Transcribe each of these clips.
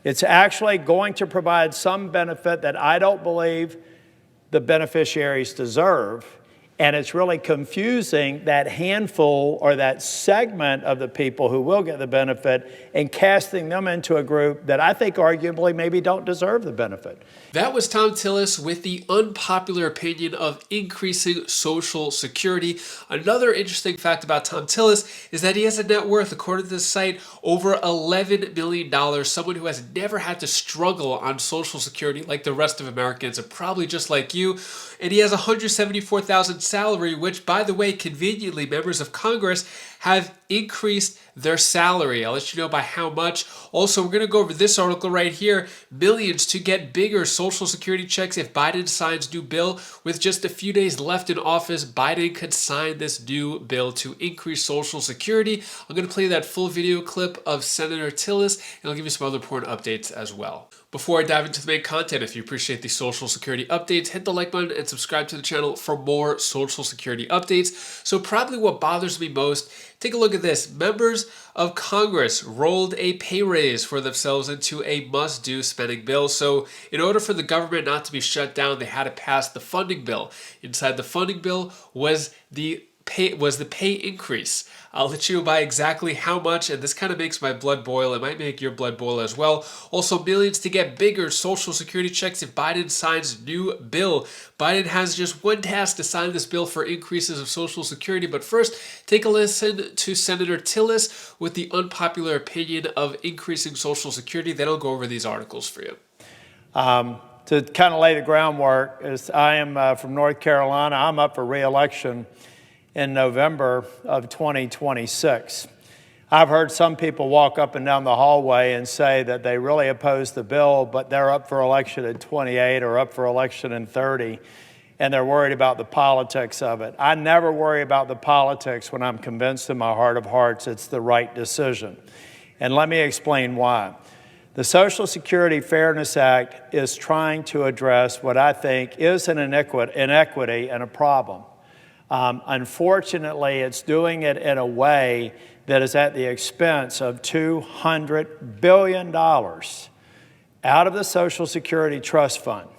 It's actually going to provide some benefit that I don't believe the beneficiaries deserve. And it's really confusing that handful or that segment of the people who will get the benefit and casting them into a group that I think arguably maybe don't deserve the benefit. That was Tom Tillis with the unpopular opinion of increasing Social Security. Another interesting fact about Tom Tillis is that he has a net worth, according to the site, over $11 million, someone who has never had to struggle on Social Security like the rest of Americans, and probably just like you. And he has $174,000 salary, which, by the way, conveniently, members of Congress have increased their salary. I'll let you know by how much. Also, we're going to go over this article right here. Millions to get bigger Social Security checks if Biden signs new bill. With just a few days left in office, Biden could sign this new bill to increase Social Security. I'm going to play that full video clip of Senator Tillis, and I'll give you some other important updates as well. Before I dive into the main content, if you appreciate the Social Security updates, hit the like button and subscribe to the channel for more Social Security updates. So probably what bothers me most, take a look at this. Members of Congress rolled a pay raise for themselves into a must-do spending bill. So in order for the government not to be shut down, they had to pass the funding bill. Inside the funding bill was the pay increase. I'll let you know by exactly how much, and this kind of makes my blood boil. It might make your blood boil as well. Also, millions to get bigger Social Security checks if Biden signs new bill. Biden has just one task to sign this bill for increases of Social Security. But first, take a listen to Senator Tillis with the unpopular opinion of increasing Social Security. Then I'll go over these articles for you. To kind of lay the groundwork, I am from North Carolina. I'm up for re-election in November of 2026. I've heard some people walk up and down the hallway and say that they really oppose the bill, but they're up for election in 28 or up for election in 30, and they're worried about the politics of it. I never worry about the politics when I'm convinced in my heart of hearts it's the right decision. And let me explain why. The Social Security Fairness Act is trying to address what I think is an inequity and a problem. Unfortunately, it's doing it in a way that is at the expense of $200 billion out of the Social Security Trust Fund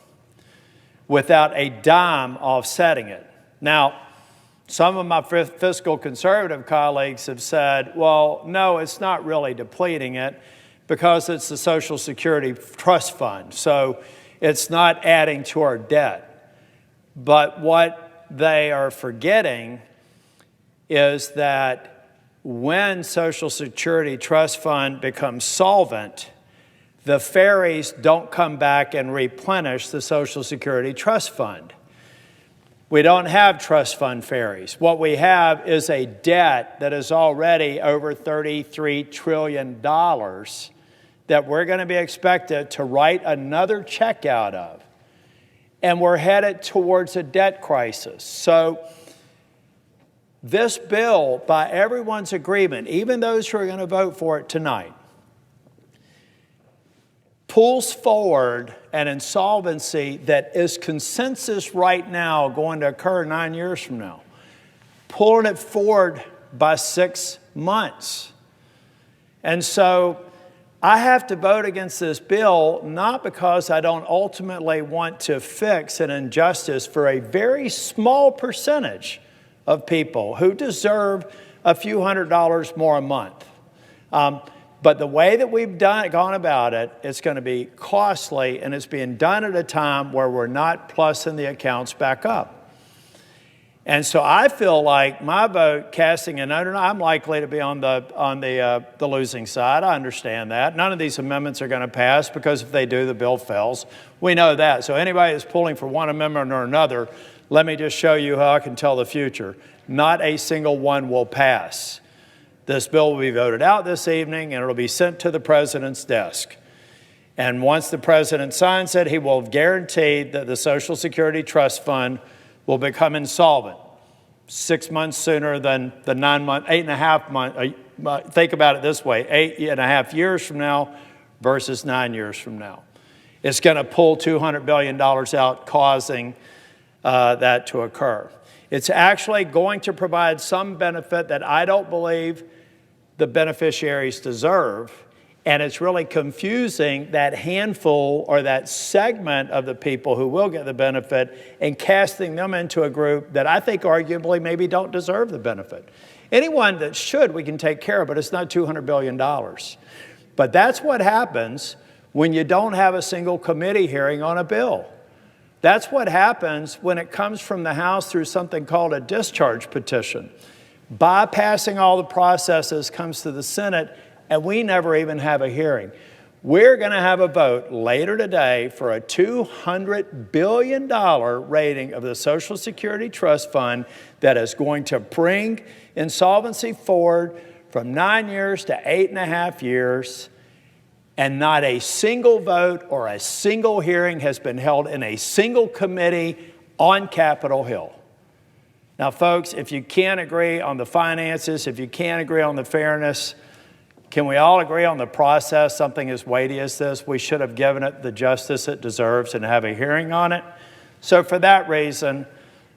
without a dime offsetting it. Now, some of my fiscal conservative colleagues have said, well, no, it's not really depleting it because it's the Social Security Trust Fund, so it's not adding to our debt. But what they are forgetting is that when Social Security Trust Fund becomes solvent, the fairies don't come back and replenish the Social Security Trust Fund. We don't have trust fund fairies. What we have is a debt that is already over $33 trillion that we're going to be expected to write another check out of. And we're headed towards a debt crisis. So this bill, by everyone's agreement, even those who are going to vote for it tonight, pulls forward an insolvency that is consensus right now going to occur 9 years from now, pulling it forward by 6 months. And so I have to vote against this bill, not because I don't ultimately want to fix an injustice for a very small percentage of people who deserve a few $100s more a month. But the way that we've gone about it, it's going to be costly, and it's being done at a time where we're not plussing the accounts back up. And so I feel like my vote casting a no, I'm likely to be on the losing side. I understand that. None of these amendments are going to pass because if they do, the bill fails. We know that. So anybody that's pulling for one amendment or another, let me just show you how I can tell the future. Not a single one will pass. This bill will be voted out this evening, and it'll be sent to the president's desk. And once the president signs it, he will guarantee that the Social Security Trust Fund will become insolvent 6 months sooner than the 9 month, 8.5 month. Think about it this way, 8.5 years from now versus 9 years from now. It's going to pull $200 billion out, causing that to occur. It's actually going to provide some benefit that I don't believe the beneficiaries deserve. And it's really confusing that handful or that segment of the people who will get the benefit and casting them into a group that I think arguably maybe don't deserve the benefit. Anyone that should, we can take care of, but it's not $200 billion. But that's what happens when you don't have a single committee hearing on a bill. That's what happens when it comes from the House through something called a discharge petition. Bypassing all the processes comes to the Senate, and we never even have a hearing. We're going to have a vote later today for a $200 billion rating of the Social Security Trust Fund that is going to bring insolvency forward from 9 years to 8.5 years. And not a single vote or a single hearing has been held in a single committee on Capitol Hill. Now, folks, if you can't agree on the finances, if you can't agree on the fairness, can we all agree on the process? Something as weighty as this, we should have given it the justice it deserves and have a hearing on it. So for that reason,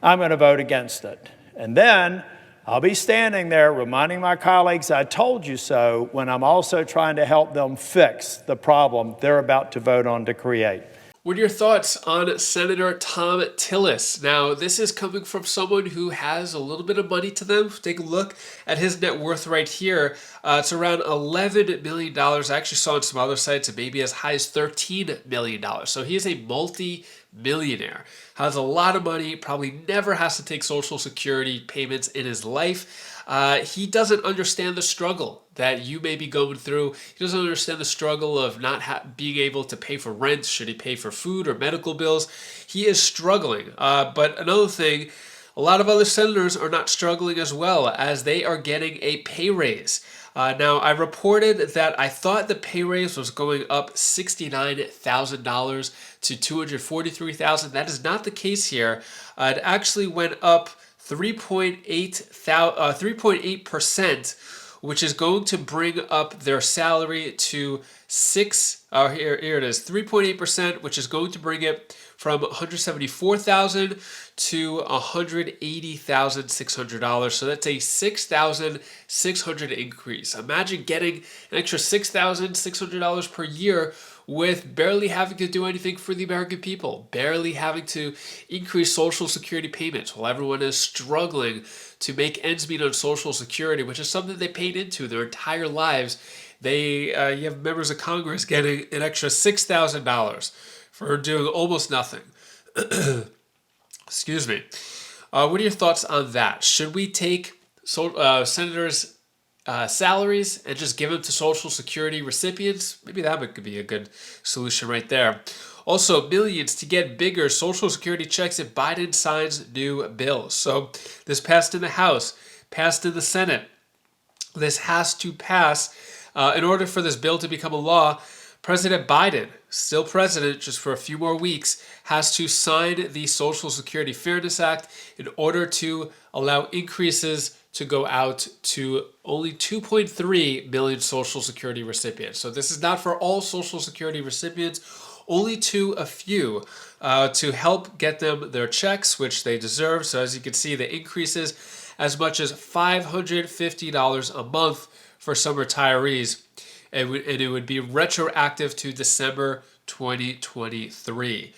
I'm going to vote against it. And then I'll be standing there reminding my colleagues I told you so when I'm also trying to help them fix the problem they're about to vote on to create. What are your thoughts on Senator Thom Tillis? Now, this is coming from someone who has a little bit of money to them. Take a look at his net worth right here. It's around $11 million. I actually saw on some other sites it maybe as high as $13 million. So he is a multi-millionaire. Has a lot of money, probably never has to take Social Security payments in his life. He doesn't understand the struggle that you may be going through. He doesn't understand the struggle of not being able to pay for rent. Should he pay for food or medical bills? He is struggling. But another thing, a lot of other senators are not struggling as well, as they are getting a pay raise. Now, I reported that I thought the pay raise was going up $69,000 to $243,000. That is not the case here. It actually went up 3.8%, which is going to bring up their salary to here it is, 3.8%, which is going to bring it from $174,000 to $180,600. So that's a $6,600 increase. Imagine getting an extra $6,600 per year with barely having to do anything for the American people, barely having to increase Social Security payments while everyone is struggling to make ends meet on Social Security, which is something they paid into their entire lives. You have members of Congress getting an extra $6,000 for doing almost nothing. Excuse me. What are your thoughts on that? Should we take senators' salaries and just give them to Social Security recipients? Maybe that could be a good solution right there. Also, millions to get bigger Social Security checks if Biden signs new bills. So this passed in the House, passed in the Senate. This has to pass in order for this bill to become a law. President Biden, still president just for a few more weeks, has to sign the Social Security Fairness Act in order to allow increases to go out to only 2.3 million Social Security recipients. So this is not for all Social Security recipients, only to a few to help get them their checks, which they deserve. So as you can see, the increases as much as $550 a month for some retirees. And it would be retroactive to December 2023.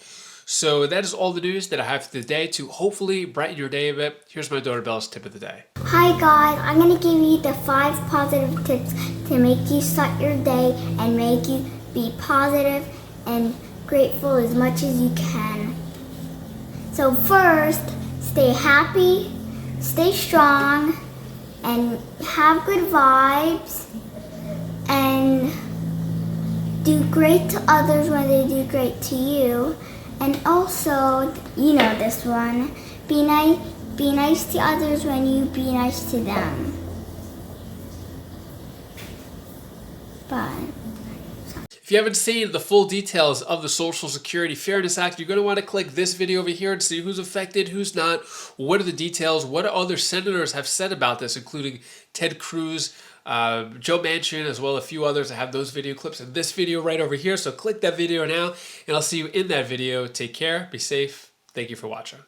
So that is all the news that I have for today to hopefully brighten your day a bit. Here's my daughter Bella's tip of the day. Hi guys, I'm going to give you the 5 positive tips to make you start your day and make you be positive and grateful as much as you can. So first, stay happy, stay strong, and have good vibes, and do great to others when they do great to you. And also, you know this one, be nice to others when you be nice to them. Bye. If you haven't seen the full details of the Social Security Fairness Act, you're going to want to click this video over here and see who's affected, who's not, what are the details, what other senators have said about this, including Ted Cruz, Joe Manchin, as well as a few others. I have those video clips in this video right over here. So click that video now, and I'll see you in that video. Take care, be safe. Thank you for watching.